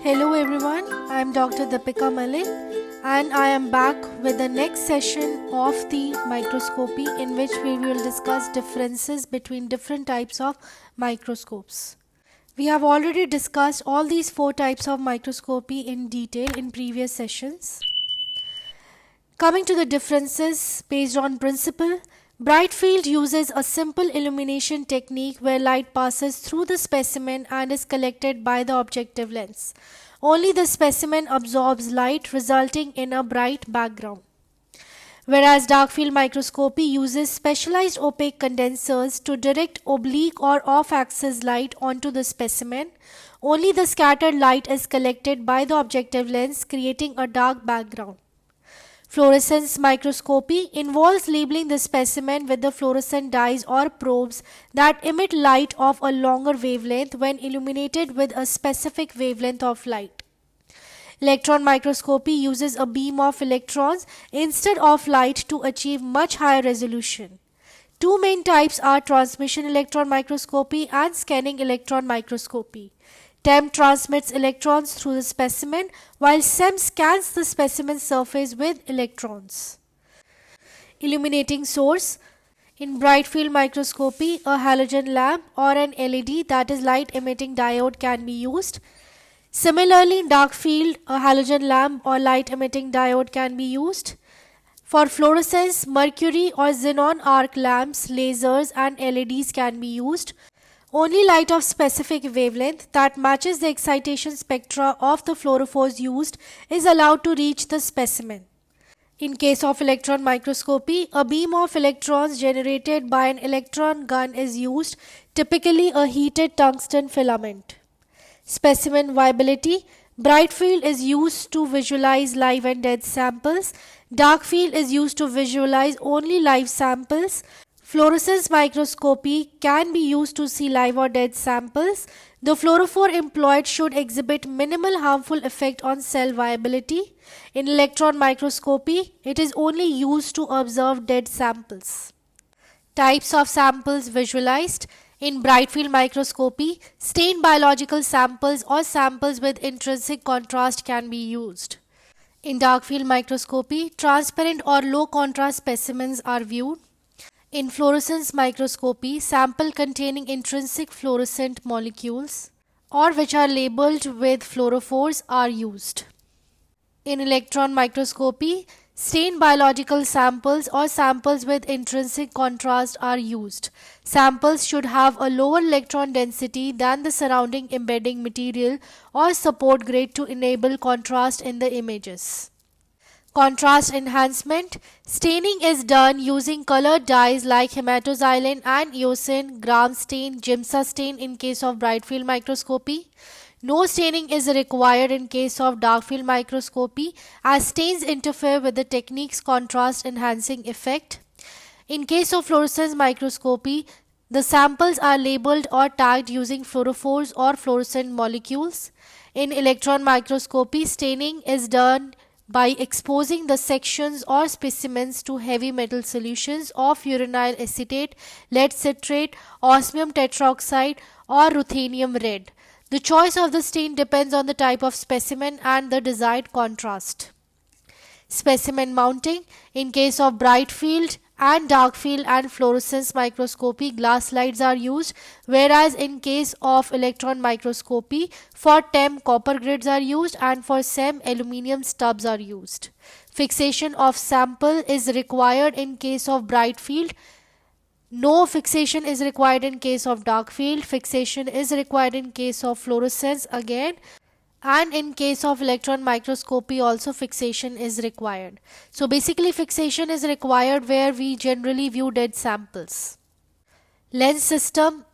Hello everyone, I am Dr. Deepika Malik and I am back with the next session of the microscopy in which we will discuss differences between different types of microscopes. We have already discussed all these four types of microscopy in detail in previous sessions. Coming to the differences based on principle, Brightfield uses a simple illumination technique where light passes through the specimen and is collected by the objective lens. Only the specimen absorbs light, resulting in a bright background. Whereas Darkfield Microscopy uses specialized opaque condensers to direct oblique or off-axis light onto the specimen. Only the scattered light is collected by the objective lens, creating a dark background. Fluorescence microscopy involves labeling the specimen with the fluorescent dyes or probes that emit light of a longer wavelength when illuminated with a specific wavelength of light. Electron microscopy uses a beam of electrons instead of light to achieve much higher resolution. Two main types are transmission electron microscopy and scanning electron microscopy. TEM transmits electrons through the specimen, while SEM scans the specimen surface with electrons. Illuminating source. In Brightfield Microscopy, a halogen lamp or an LED, that is light emitting diode, can be used. Similarly, in Darkfield, a halogen lamp or light emitting diode can be used. For fluorescence, mercury or xenon arc lamps, lasers and LEDs can be used. Only light of specific wavelength that matches the excitation spectra of the fluorophores used is allowed to reach the specimen. In case of electron microscopy, a beam of electrons generated by an electron gun is used, typically a heated tungsten filament. Specimen viability. Brightfield is used to visualize live and dead samples. Darkfield is used to visualize only live samples. Fluorescence microscopy can be used to see live or dead samples. The fluorophore employed should exhibit minimal harmful effect on cell viability. In electron microscopy, it is only used to observe dead samples. Types of samples visualized. In Brightfield microscopy, stained biological samples or samples with intrinsic contrast can be used. In Darkfield microscopy, transparent or low contrast specimens are viewed. In fluorescence microscopy, sample containing intrinsic fluorescent molecules or which are labeled with fluorophores are used. In electron microscopy, stained biological samples or samples with intrinsic contrast are used. Samples should have a lower electron density than the surrounding embedding material or support grade to enable contrast in the images. Contrast enhancement. Staining is done using colored dyes like hematoxylin and eosin, gram stain, Giemsa stain in case of Brightfield microscopy. No staining is required in case of Darkfield microscopy as stains interfere with the technique's contrast enhancing effect. In case of fluorescence microscopy, the samples are labeled or tagged using fluorophores or fluorescent molecules. In electron microscopy, staining is done by exposing the sections or specimens to heavy metal solutions of uranyl acetate, lead citrate, osmium tetroxide or ruthenium red. The choice of the stain depends on the type of specimen and the desired contrast. Specimen mounting. In case of Brightfield and Darkfield and fluorescence microscopy, glass slides are used, whereas in case of electron microscopy, for TEM copper grids are used and for SEM aluminium stubs are used. Fixation of sample is required in case of Brightfield. No fixation is required in case of Darkfield. Fixation is required in case of fluorescence again. And in case of electron microscopy also fixation is required. So basically fixation is required where we generally view dead samples. Lens system.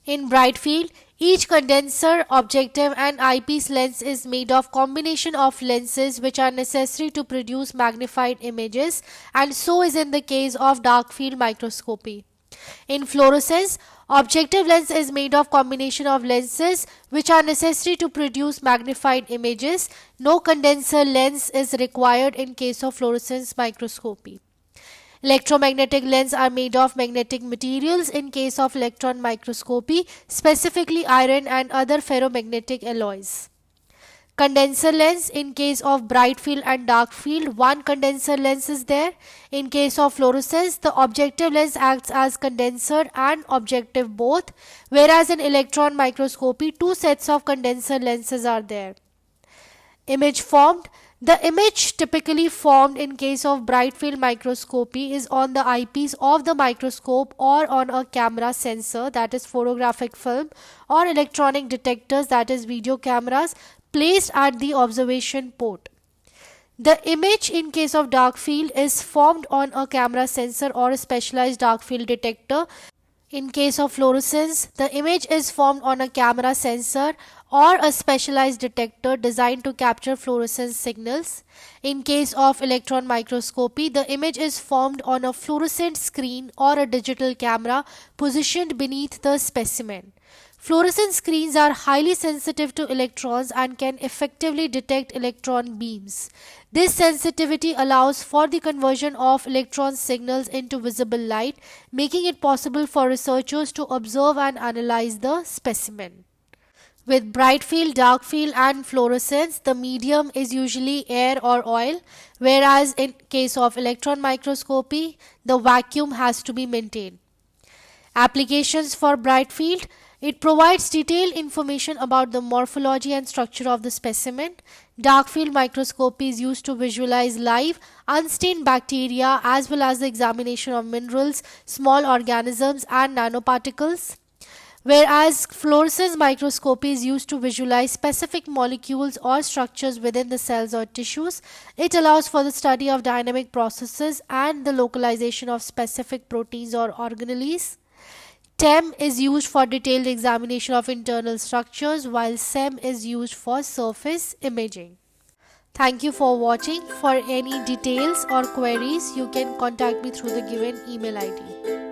In Brightfield, each condenser, objective and eyepiece lens is made of combination of lenses which are necessary to produce magnified images, and so is in the case of Darkfield microscopy. In fluorescence, objective lens is made of combination of lenses which are necessary to produce magnified images. No condenser lens is required in case of fluorescence microscopy. Electromagnetic lenses are made of magnetic materials in case of electron microscopy, specifically iron and other ferromagnetic alloys. Condenser lens in case of bright field and dark field, one condenser lens is there. In case of fluorescence, the objective lens acts as condenser and objective both, whereas in electron microscopy, two sets of condenser lenses are there. Image formed. The image typically formed in case of bright field microscopy is on the eyepiece of the microscope or on a camera sensor, that is photographic film, or electronic detectors, that is video cameras, placed at the observation port. The image in case of dark field is formed on a camera sensor or a specialized dark field detector. In case of fluorescence, the image is formed on a camera sensor or a specialized detector designed to capture fluorescence signals. In case of electron microscopy, the image is formed on a fluorescent screen or a digital camera positioned beneath the specimen. Fluorescent screens are highly sensitive to electrons and can effectively detect electron beams. This sensitivity allows for the conversion of electron signals into visible light, making it possible for researchers to observe and analyze the specimen. With bright field, dark field and fluorescence, the medium is usually air or oil, whereas in case of electron microscopy, the vacuum has to be maintained. Applications for bright field. It provides detailed information about the morphology and structure of the specimen. Dark field microscopy is used to visualize live, unstained bacteria as well as the examination of minerals, small organisms and nanoparticles. Whereas fluorescence microscopy is used to visualize specific molecules or structures within the cells or tissues. It allows for the study of dynamic processes and the localization of specific proteins or organelles. TEM is used for detailed examination of internal structures, while SEM is used for surface imaging. Thank you for watching. For any details or queries, you can contact me through the given email ID.